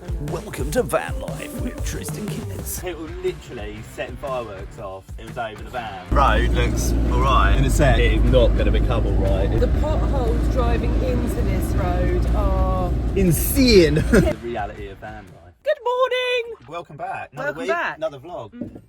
Welcome to Van Life with Tristan Kids. People literally setting fireworks off. It was over the van. Road looks alright. In a sec, it's not going to become alright. The potholes driving into this road are insane. The reality of van life. Good morning! Welcome back. Another Welcome week, back. another vlog.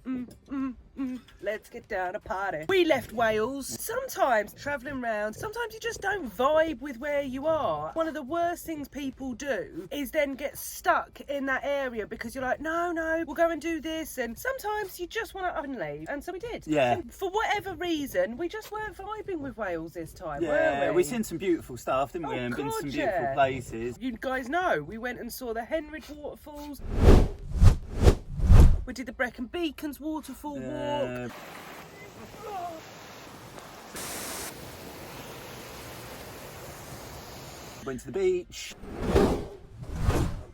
Let's get down a party. We left Wales. Sometimes travelling around, sometimes you just don't vibe with where you are. One of the worst things people do is then get stuck in that area because you're like, no, we'll go and do this. And sometimes you just want to up and leave. And so we did. Yeah. And for whatever reason, we just weren't vibing with Wales this time, Yeah, were we've seen some beautiful stuff, didn't we? Oh, And been to some God, beautiful yeah. places. You guys know, we went and saw the Henridge waterfalls. We did the Brecon Beacons waterfall walk. Went to the beach.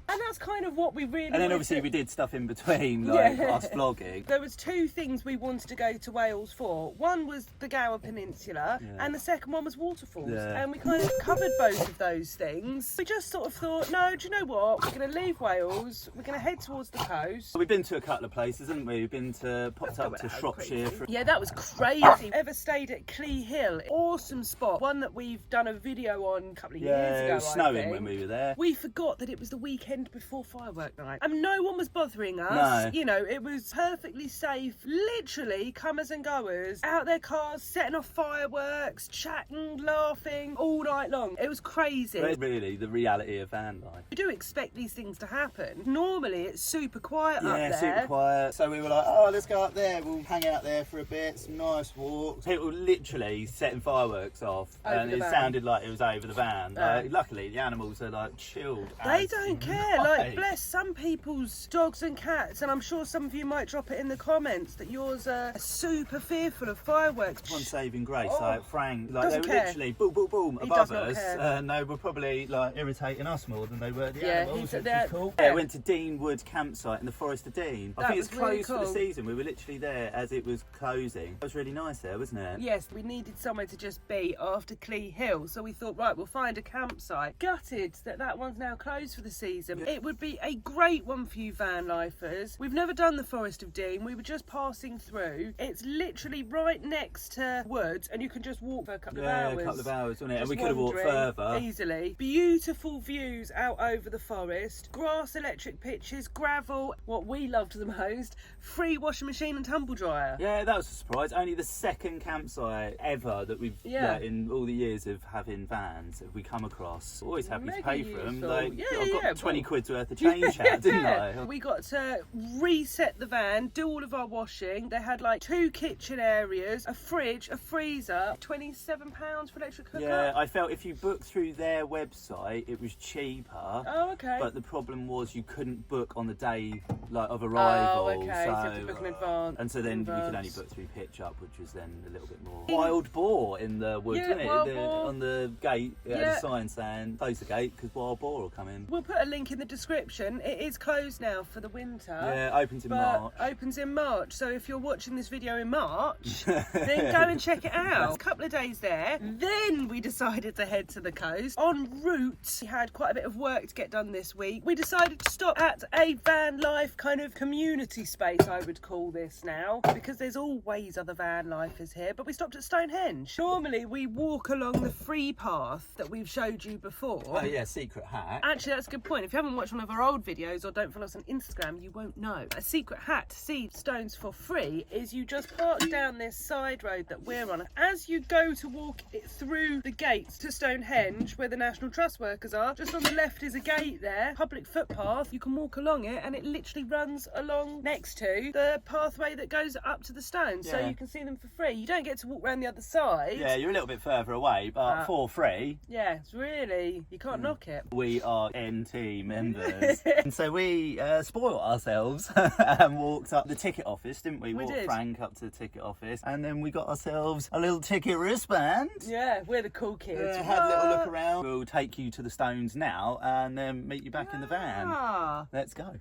And that's kind of what we really And then wanted obviously to- we did stuff in between, like Yeah. us vlogging. There was two things we wanted to go to Wales for. One was the Gower Peninsula, and the second one was waterfalls. Yeah. And we kind of covered both of those things. We just sort of thought, no, do you know what? We're going to leave Wales. We're going to head towards the coast. We've been to a couple of places, haven't we? We've been to popped up to That was Shropshire. crazy. Yeah, that was crazy. Ever stayed at Clee Hill? Awesome spot. One that we've done a video on a couple of years Yeah, ago. it was I snowing think. when we were there. We forgot that it was the weekend before firework night. And no one was bothering us. No. You know, it was perfectly safe. Literally, comers and goers out their cars, setting off fireworks, chatting, laughing all night long. It was crazy. But really, the reality of van life. We do expect these things to happen. Normally, it's super quiet up Yeah, there. super quiet. So we were like, oh, let's go up there. We'll hang out there for a bit. Some nice walks. People literally setting fireworks off, Over and the it van. sounded like it was over the van. Luckily, the animals are like chilled. They as don't care. right. Like, bless some people's dogs and cats, and I'm sure some of you might drop it in the comments that yours are super fearful of fireworks. One saving grace, Oh. like Frank, like they Doesn't were care. literally boom, boom, boom He above does not us, care. and they were probably like irritating us more than they were the Yeah, animals, he's- which they're- was cool. yeah. Yeah, we went to Deanwood campsite in the Forest of Dean. I That think it's was really closed for the cool. season. We were literally there as it was closing. It was really nice there, wasn't it? Yes, we needed somewhere to just be after Clee Hill, so we thought, right, we'll find a campsite. Gutted that one's now closed for the season. Yeah. It would be a great one for you van lifers. We've never done the Forest of Dean. We were just passing through. It's literally right next to woods, and you can just walk for a couple of hours. a couple of hours, wasn't it? And Just we could have walked wandering further. easily. Beautiful views out over the forest, grass electric pitches, gravel. What we loved the most, free washing machine and tumble dryer. Yeah, that was a surprise. Only the second campsite ever that we've, Yeah. in all the years of having vans, that we come across. Always happy to Mega pay for them. useful. Like, Yeah, I got yeah, 20 well- quid's worth of change out, didn't I? We got to reset the van, do all of our washing. They had like 2 kitchen areas, a fridge, a freezer, £27 for electric cooker. Yeah, I felt if you booked through their website, it was cheaper. Oh, okay. But the problem was you couldn't book on the day of arrival. Oh, okay. So you have to book in advance. And so then you could only Advance. book through pitch up, which was then a little bit more. Wild boar in the woods, Yeah, wasn't it? wild boar. On the gate, it had Yeah. a sign saying close the gate because wild boar will come in. We'll put a link in the description. It is closed now for the winter. Yeah, opens in But March. opens in March, so if you're watching this video in March, then go and check it out. A couple of days there, then we decided to head to the coast. En route, we had quite a bit of work to get done this week. We decided to stop at a van life kind of community space, I would call this now, because there's always other van lifers here, but we stopped at Stonehenge. Normally we walk along the free path that we've showed you before. Oh yeah, secret hack. Actually, that's a good point. If you haven't watched one of our old videos or don't follow us on Instagram, you won't know. A secret hack to see stones for free is you just park down this side road that we're on. As you go to walk it through the gates to Stonehenge, where the National Trust workers are, just on the left is a gate there, public footpath. You can walk along it and it literally runs along next to the pathway that goes up to the stones. So Yeah. you can see them for free. You don't get to walk around the other side. Yeah, you're a little bit further away, but for free. Yeah, it's really, you can't knock it. We are NT members. And so we spoiled ourselves and walked up the ticket office, didn't we? We Walked did. Frank up to the ticket office, and then we got ourselves a little ticket wristband. Yeah, we're the cool kids. Had a little look around. We'll take you to the stones now and then meet you back in the van. Ah. Let's go.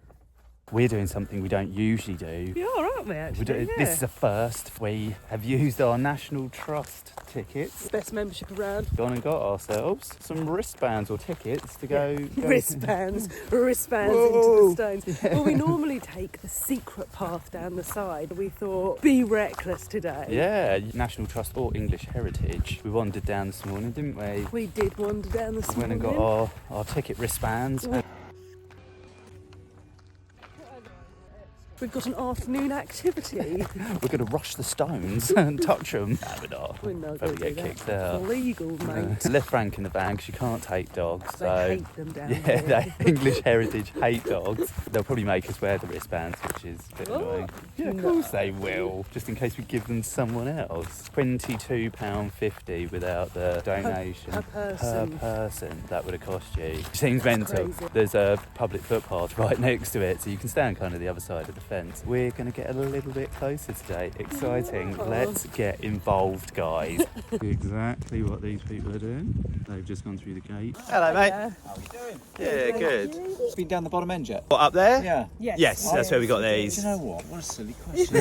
We're doing something we don't usually do. We are, aren't we, actually? This is a first. We have used our National Trust tickets. Best membership around. Gone and got ourselves some wristbands or tickets to go. Wristbands into Whoa. the stones. Well, we normally take the secret path down the side. We thought, be reckless today. Yeah, National Trust or English Heritage. We wandered down this morning, didn't we? We did wander down this morning. Went and got our ticket wristbands. We've got an afternoon activity. We're going to rush the stones and touch them. No, we're not. We're not Probably going to get do kicked that. out. Illegal, mate. Left Frank in the van because you can't take dogs. They hate them down yeah, here. they English Heritage hate dogs. They'll probably make us wear the wristbands, which is a bit annoying. Yeah, of course they will. Just in case we give them to someone else. £22.50 without the donation. Per person. That would have cost you. Seems mental. Crazy. There's a public footpath right next to it, so you can stand kind of the other side of the fence. We're going to get a little bit closer today. Exciting. Oh. Let's get involved, guys. Exactly what these people are doing. They've just gone through the gate. Hello, mate. Yeah. How are you doing? Yeah, good. It's been down the bottom end yet? What, up there? Yeah. Yes. That's where we got Do these. you know what? What a silly question.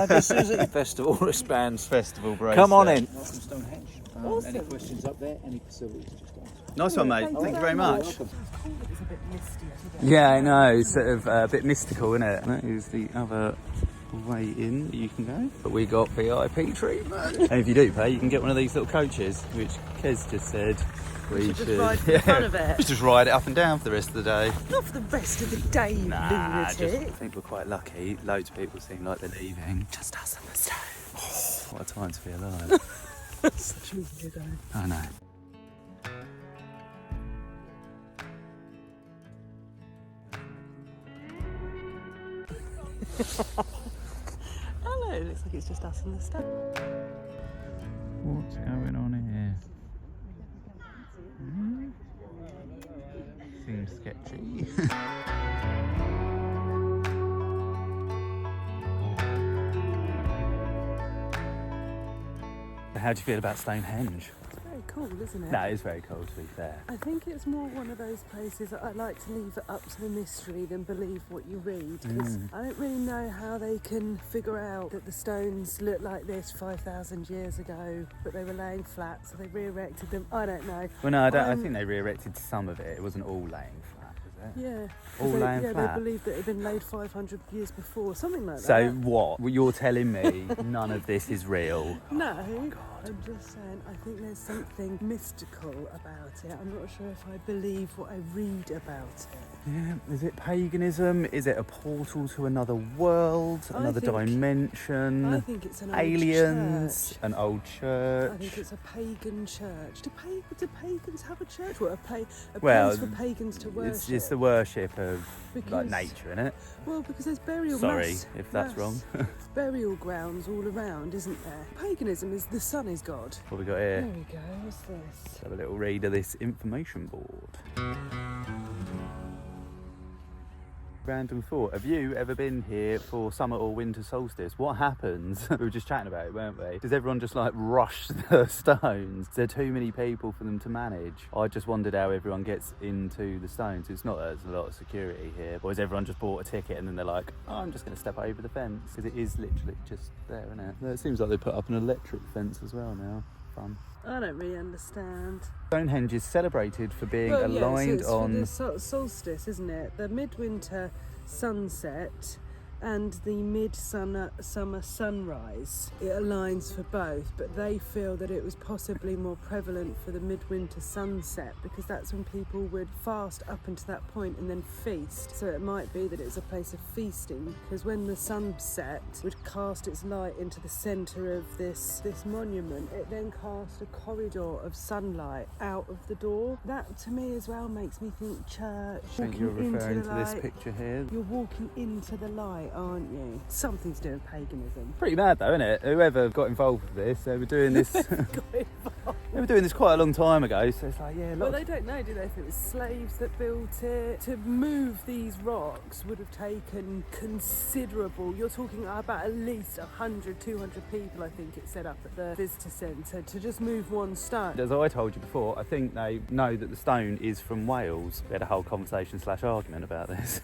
This is a festival wristbands. Festival bracelet. Come on in. Welcome to Stonehenge. Awesome. Any questions up there? Any facilities? Just ask. Nice one, mate. Thank you very much. It's a bit misty today. Yeah, I know. It's sort of a bit mystical, isn't it? That is the other way in that you can go. But we got VIP treatment. And if you do pay, you can get one of these little coaches, which Kez just said we should just ride for the fun of it. Just ride it up and down for the rest of the day. Not for the rest of the day, Nah, I lunatic. think we're quite lucky. Loads of people seem like they're leaving. Just us on the stone. Oh, what a time to be alive. Such a weirdo. I know. Hello, it looks like it's just us and the stuff. What's going on here? Seems sketchy. How do you feel about Stonehenge? It's very cool, isn't it? No, it's very cool, to be fair. I think it's more one of those places that I like to leave it up to the mystery than believe what you read. Because I don't really know how they can figure out that the stones look like this 5,000 years ago, but they were laying flat, so they re-erected them. I don't know. Well, no, I think they re-erected some of it. It wasn't all laying flat, was it? Yeah. All laying they flat. believed that it had been laid 500 years before, something like So that. what? Well, you're telling me none of this is real? No, God. I'm just saying, I think there's something mystical about it. I'm not sure if I believe what I read about it. Yeah, is it paganism? Is it a portal to another world, another dimension? I think it's an old aliens, church. an old church. I think it's a pagan church. Do pagans have a church? What, a Well, place for pagans to worship? It's the worship of like Because- nature, isn't it? Well, because there's burial Sorry if that's mass wrong. burial grounds all around, isn't there? Paganism is the sun is God. What we got There here? we go. What's this? Let's have a little read of this information board. Random thought. Have you ever been here for summer or winter solstice? What happens? We were just chatting about it, weren't we? Does everyone just like rush the stones? Is there too many people for them to manage? I just wondered how everyone gets into the stones. It's not that there's a lot of security here, or has everyone just bought a ticket and then they're like, oh, I'm just going to step over the fence? Because it is literally just there, isn't it? It seems like they put up an electric fence as well now. Fun. I don't really understand. Stonehenge is celebrated for being Well, aligned it's on... for the solstice, isn't it? The midwinter sunset and the midsummer sunrise. It aligns for both, but they feel that it was possibly more prevalent for the midwinter sunset because that's when people would fast up until that point and then feast. So it might be that it's a place of feasting because when the sunset would cast its light into the centre of this monument, it then cast a corridor of sunlight out of the door. That to me as well makes me think church. I think you're Walking into referring the to this light. picture here. You're walking into the light, aren't you? Something to do with paganism. Pretty mad though, isn't it? Whoever got involved with this, they were doing this. Got involved. They were doing this quite a long time ago, so it's like, yeah, Well, they don't know, do they, if it was slaves that built it? To move these rocks would have taken considerable, you're talking about at least 100, 200 people, I think it set up at the visitor centre, to just move one stone. As I told you before, I think they know that the stone is from Wales. We had a whole conversation / argument about this.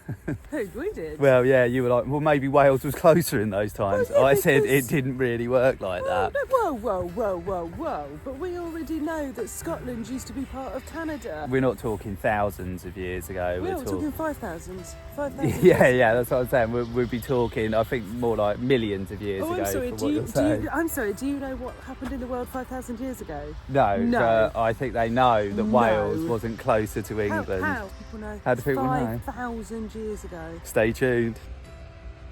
Who, we did? Well, yeah, you were like, well, maybe Wales was closer in those times. Well, yeah, I said because- it didn't really work like that. Whoa. But we already know that Scotland used to be part of Canada. We're not talking thousands of years ago. We're talking 5,000. 5,000 Yeah, that's what I'm saying. We'd be talking, I think, more like millions of years ago. I'm sorry, from what you're saying. do you know what happened in the world 5,000 years ago? No, No. but I think they know that No. Wales wasn't closer to England. How? People know. How do people know? 5,000 years ago. Stay tuned.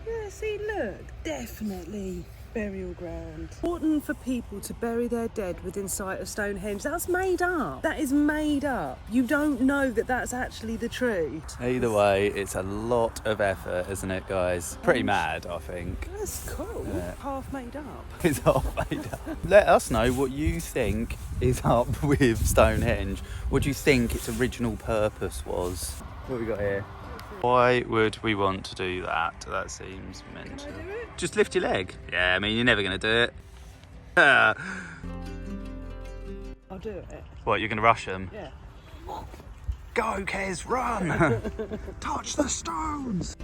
Yeah, see, look, definitely burial ground. Important for people to bury their dead within sight of Stonehenge. That's made up. That is made up. You don't know that that's actually the truth. Either way, it's a lot of effort, isn't it, guys? Pretty mad, I think. That's cool. Yeah. Half made up. It's all made up. Let us know what you think is up with Stonehenge. What do you think its original purpose was? What have we got here? Why would we want to do that? That seems mental. Can I do it? Just lift your leg. Yeah, I mean, you're never going to do it. I'll do it. What, you're going to rush them? Yeah. Go, Kez, run! Touch the stones!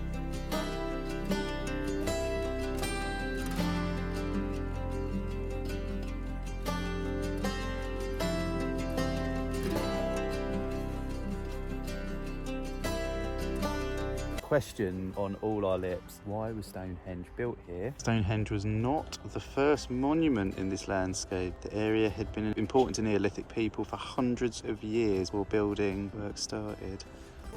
Question on all our lips: why was Stonehenge built here? Stonehenge was not the first monument in this landscape. The area had been important to Neolithic people for hundreds of years before building work started.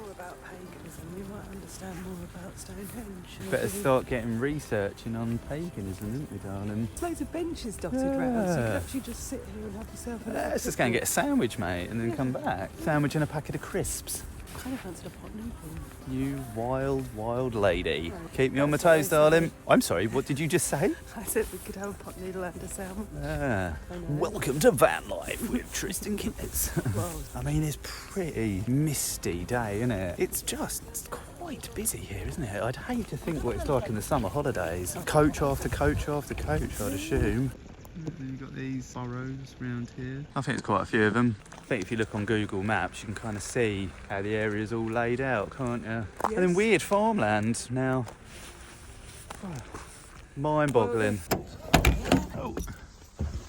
More about paganism. You might understand more about Stonehenge. Better start getting researching on paganism, didn't we, darling? There's loads of benches dotted round, so you could actually just sit here and have yourself a Let's just go and get a sandwich, mate, and then come back. Sandwich and a packet of crisps. I kind of fancied a pot noodle. You wild lady. No, Keep me on my that's what I toes, said. darling. I'm sorry, what did you just say? I said we could have a pot noodle and a sandwich. Ah, I know. welcome to van life with Tristan Kinners. Well, I mean, it's pretty misty day, isn't it? It's just quite busy here, isn't it? I'd hate to think what it's like in the summer holidays. Coach after coach after coach, I'd assume. You've got these burrows around here. I think it's quite a few of them. I think if you look on Google Maps, you can kind of see how the area's all laid out, can't you? And then Yes. weird farmland now. Mind-boggling. Oh.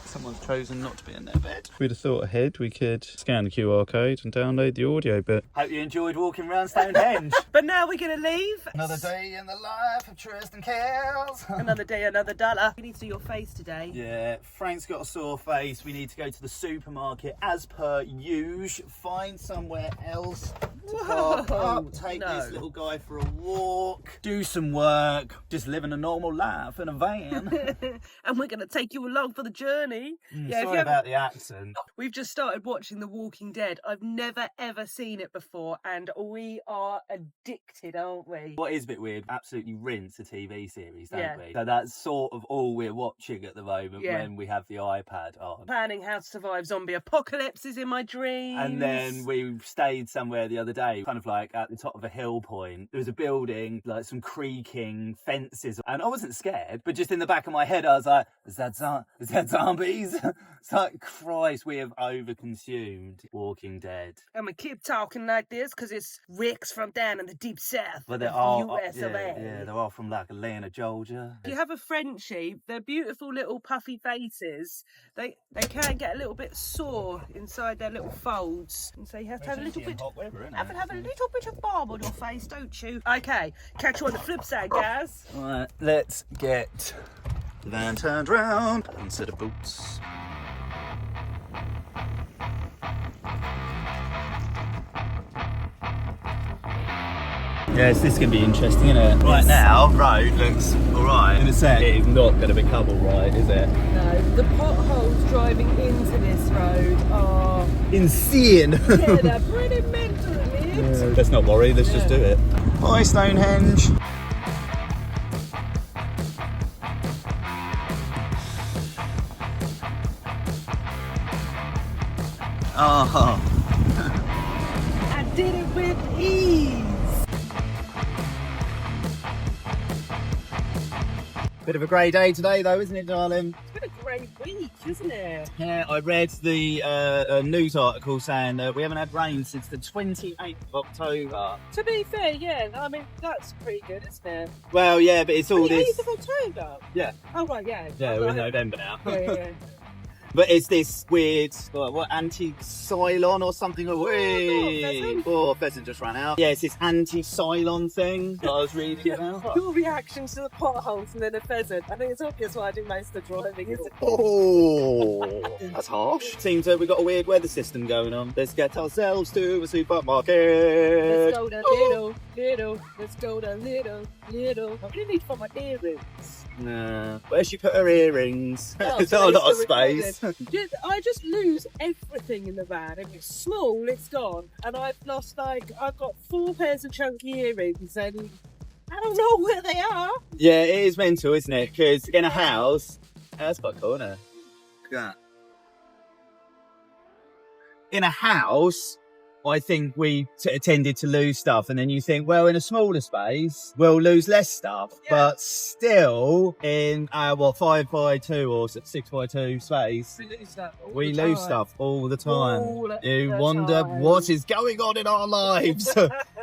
Someone's chosen not to be in their bed. We'd have thought ahead we could scan the QR code and download the audio, but hope you enjoyed walking around Stonehenge. but now we're going to leave. Another day in the life of Tristan Kells. Another day, another dollar. We need to do your face today. Yeah, Frank's got a sore face. We need to go to the supermarket as per usual. Find somewhere else to park up. Take this little guy for a walk. Do some work. Just living a normal life in a van. And we're going to take you along for the journey. Sorry about the accent. We've just started watching The Walking Dead. I've never ever seen it before, and we are addicted, aren't we? What is a bit weird, absolutely rinse a TV series, don't Yeah. we? So that's sort of all we're watching at the moment Yeah. when we have the iPad on. Planning how to survive zombie apocalypses in my dreams. And then we stayed somewhere the other day, kind of like at the top of a hill point. There was a building, like some creaking fences. And I wasn't scared, but just in the back of my head, I was like, is that zombies? It's like, Christ, we have overconsumed Walking Dead. And we keep talking like this because it's Rick's from down in the deep south But of they're the all, US of A. yeah, they're all from like Atlanta, Georgia. If you have a Frenchie, they're beautiful little puffy faces. They can get a little bit sore inside their little folds. And so you have to have a little bit... Have a little bit of balm on your face, don't you? Okay, catch you on the flip side, guys. Right, let's get the van turned round and set of boots. Yes, this is going to be interesting, isn't it? Right now, road looks alright. In a sec, it is not going to become alright, is it? No, the potholes driving into this road are... Insane! Yeah, they're pretty mental, isn't it? Let's not worry, let's just do it. Hi, Stonehenge. Oh. I did it with ease. Bit of a grey day today though, isn't it, darling? It's been a great week, isn't it? Yeah, I read the news article saying that we haven't had rain since the 28th of October. To be fair, yeah, I mean, that's pretty good, isn't it? Well, yeah, but it's all The this... 8th of October? Yeah. Oh, right, yeah. Yeah, we're in November now. Yeah. But it's this weird, what, anti-cylon or something? Oh, pheasant just ran out. Yeah, it's this anti-cylon thing that I was reading about. Your reaction to the potholes and then a pheasant. I think it's obvious why I do most of the driving, isn't it? Oh, that's harsh. Seems like we've got a weird weather system going on. Let's get ourselves to a supermarket. Let's go to little. Let's go to little. I really need to find my earrings. Nah. Where'd she put her earrings? Oh, There's not a lot of so space. I just lose everything in the van. If it's small, it's gone. And I've got 4 pairs of chunky earrings and I don't know where they are. Yeah, it is mental, isn't it? Because in a house, that's quite cool, isn't it? Look at that. In a house, I think we tended to lose stuff, and then you think, well, in a smaller space, we'll lose less stuff. Yeah. But still, in our 5x2 or 6x2 space, we lose stuff all the time. You wonder what is going on in our lives.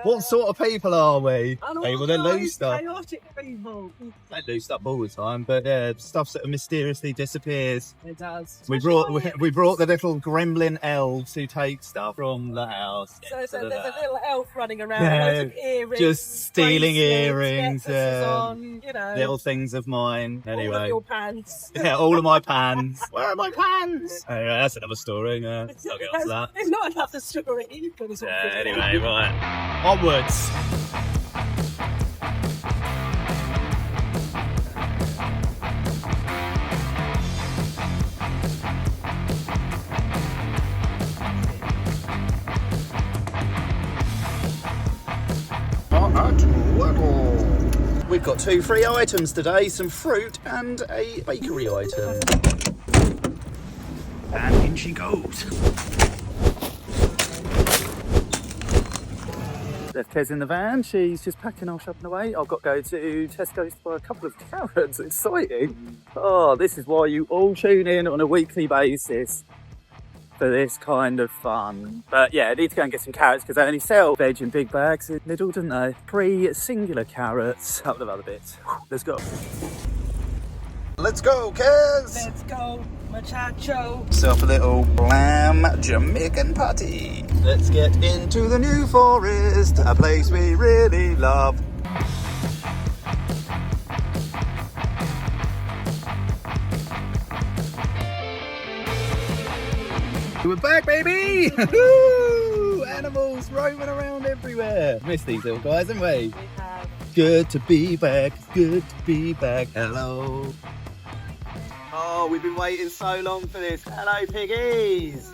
What sort of people are we? People that lose stuff. Chaotic people. They lose stuff all the time, but yeah, stuff that mysteriously disappears. It does. We brought the little gremlin elves who take stuff from the house. So there's a little elf running around, Yeah, loads of earrings, just stealing earrings, necklaces yeah. on, you know, Little things of mine. all Anyway, of your pants. yeah, all of my pans. Where are my pans? Anyway, that's another story. I'll get on to that. It's not enough the story. You've got to sort of Yeah, figure it anyway, right. Onwards. We've got 2 free items today, some fruit and a bakery item. And in she goes. Left Kez in the van, she's just packing our shopping away. I've got to go to Tesco's to buy a couple of carrots, exciting. Oh, this is why you all tune in on a weekly basis for this kind of fun. But yeah, I need to go and get some carrots because they only sell veg in big bags in Lidl, don't they? 3 singular carrots, a couple of other bits. Let's go. Let's go, Kez! Let's go, muchacho. Self a little lamb Jamaican patty. Let's get into the New Forest, a place we really love. We're back, baby! Animals roaming around everywhere. Missed these little guys, haven't we? We have. Good to be back, good to be back. Hello. Oh, we've been waiting so long for this. Hello, piggies.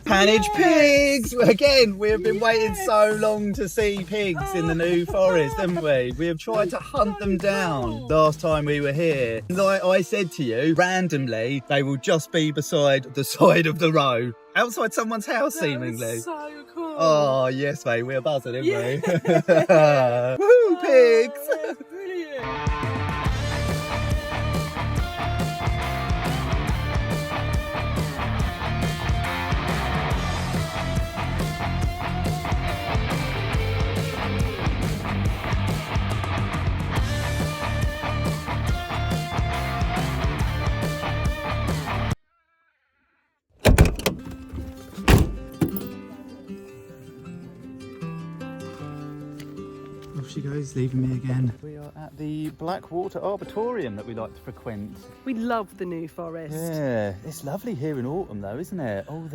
Pannage pigs! Again, we have been waiting so long to see pigs in the New Forest, haven't we? We have tried to hunt them down last time we were here. Like I said to you, randomly, they will just be beside the side of the road. Outside someone's house, seemingly. So cool. Oh, yes, mate, we're buzzing, aren't we? Yeah. Woohoo, pigs! Oh, brilliant. Off she goes, leaving me again. We are at the Blackwater Arboretum that we like to frequent. We love the New Forest. Yeah, it's lovely here in autumn though, isn't it? Oh,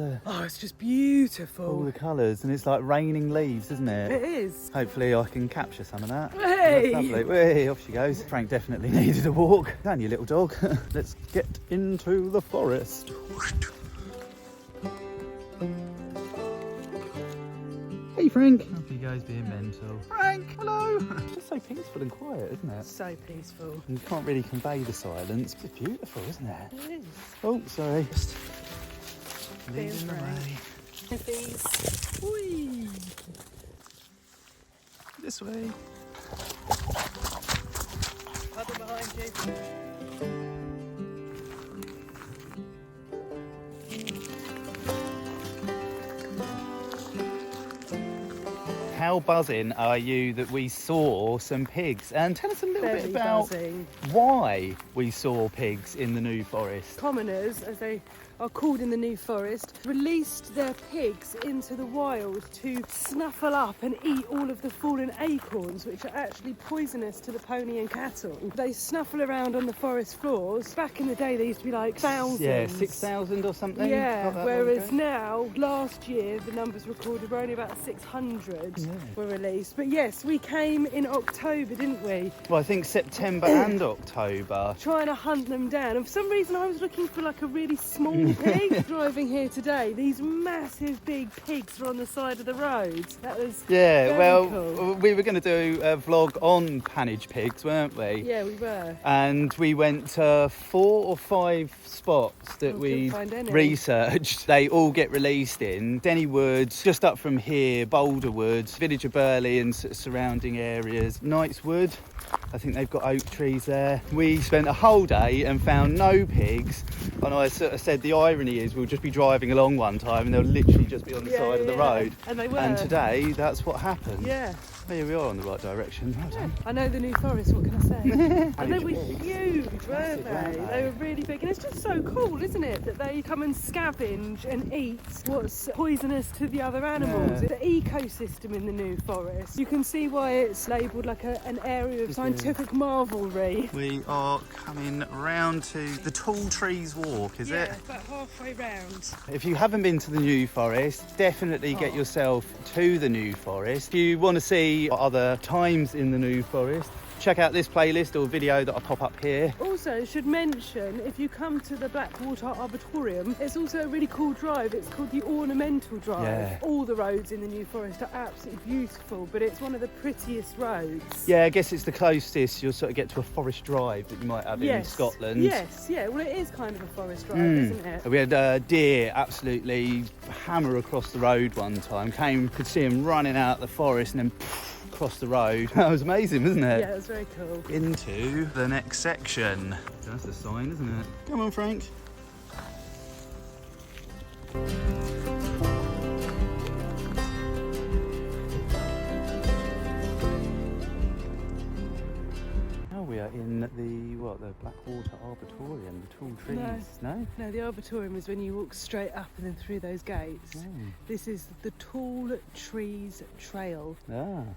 it's just beautiful. All the colours, and it's like raining leaves, isn't It it? is. Hopefully I can capture some of that. Hey! That's lovely. Hey, off she goes. Frank definitely needed a walk. And you little dog. Let's get into the forest. Hey Frank. Off he goes being mental. Frank, hello. It's just so peaceful and quiet, isn't it? So peaceful. You can't really convey the silence. It's beautiful, isn't it? It is. Oh, sorry. Leading the way. These. Whee! This way. Puddle behind you. How buzzing are you that we saw some pigs? And tell us a little bit about why we saw pigs in the New Forest. Commoners, as they are called in the New Forest, released their pigs into the wild to snuffle up and eat all of the fallen acorns, which are actually poisonous to the pony and cattle. They snuffle around on the forest floors. Back in the day, they used to be like thousands. Yeah, 6,000 or something. Yeah, whereas now, last year, the numbers recorded were only about 600 were released. But yes, we came in October, didn't we? Well, I think September and October. Trying to hunt them down. And for some reason, I was looking for like a really small pig. Driving here today, these massive big pigs were on the side of the road. That was very cool. We were going to do a vlog on Pannage pigs, weren't we? Yeah, we were. And we went to 4 or 5 spots that we researched. They all get released in Denny Woods, just up from here, Boulder Woods, Village of Burley and surrounding areas, Knights Wood. I think they've got oak trees there. We spent a whole day and found no pigs. And I sort of said the irony is we'll just be driving along one time and they'll literally just be on the side of the road. And they were. And today, that's what happened. Yeah. Here we are in the right direction. Well done. I know the New Forest, what can I say? And they were huge, weren't they? They were really big. And it's just so cool, isn't it, that they come and scavenge and eat what's poisonous to the other animals. The ecosystem in the New Forest. You can see why it's labelled like an area of scientific marvelry. We are coming round to the Tall Trees Walk, is it? Yeah, about halfway round. If you haven't been to the New Forest, definitely get yourself to the New Forest. If you want to see other times in the New Forest, check out this playlist or video that I'll pop up here. Also, should mention, if you come to the Blackwater Arboretum, it's also a really cool drive. It's called the Ornamental Drive. Yeah. All the roads in the New Forest are absolutely beautiful, but it's one of the prettiest roads. Yeah, I guess it's the closest you'll sort of get to a forest drive that you might have in Scotland. Yes, yeah, well it is kind of a forest drive, isn't it? We had deer absolutely hammer across the road one time. Could see him running out the forest and then across the road. That was amazing, wasn't it? Yeah, it was very cool. Into the next section. That's a sign, isn't it? Come on, Frank. We are in the Blackwater Arboretum, the tall trees. No? No, the Arboretum is when you walk straight up and then through those gates. This is the Tall Trees Trail. I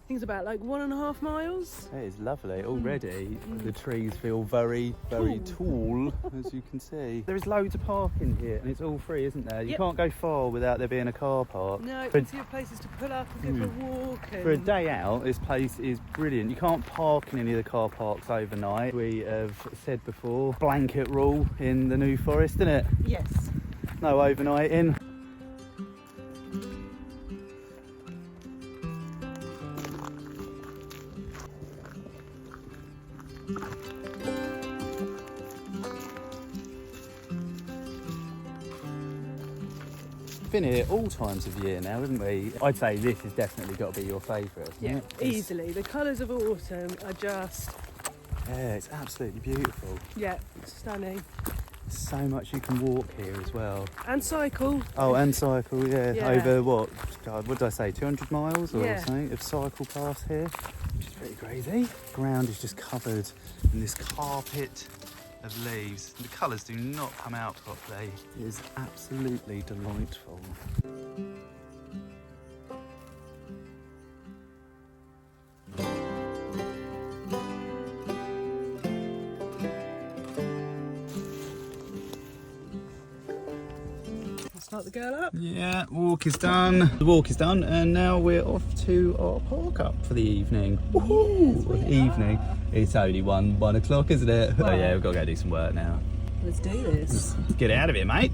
think it's about like 1.5 miles. It is lovely. Already the trees feel very, very tall, as you can see. There is loads of parking here and it's all free, isn't there? You can't go far without there being a car park. No, plenty of places to pull up and go for a walk. For a day out, this place is brilliant. You can't park in any of the car parks overnight. We have said before, blanket rule in the New Forest, isn't it? Yes. No overnighting. Been here all times of year now, haven't we? I'd say this has definitely got to be your favourite. Yeah, easily. The colours of autumn are just... Yeah, it's absolutely beautiful. Yeah, stunning. So much you can walk here as well. And cycle. Oh, and cycle, yeah. Over what? God, what did I say? 200 miles or something of cycle paths here, which is pretty crazy. The ground is just covered in this carpet of leaves. The colours do not come out properly. It is absolutely delightful. Start the girl up. Yeah, walk is done. The walk is done, and now we're off to our park up for the evening. Woohoo! Evening. It's only 1 o'clock, isn't it? Wow. Oh yeah, we've got to go do some work now. Let's do this. Get out of here, mate.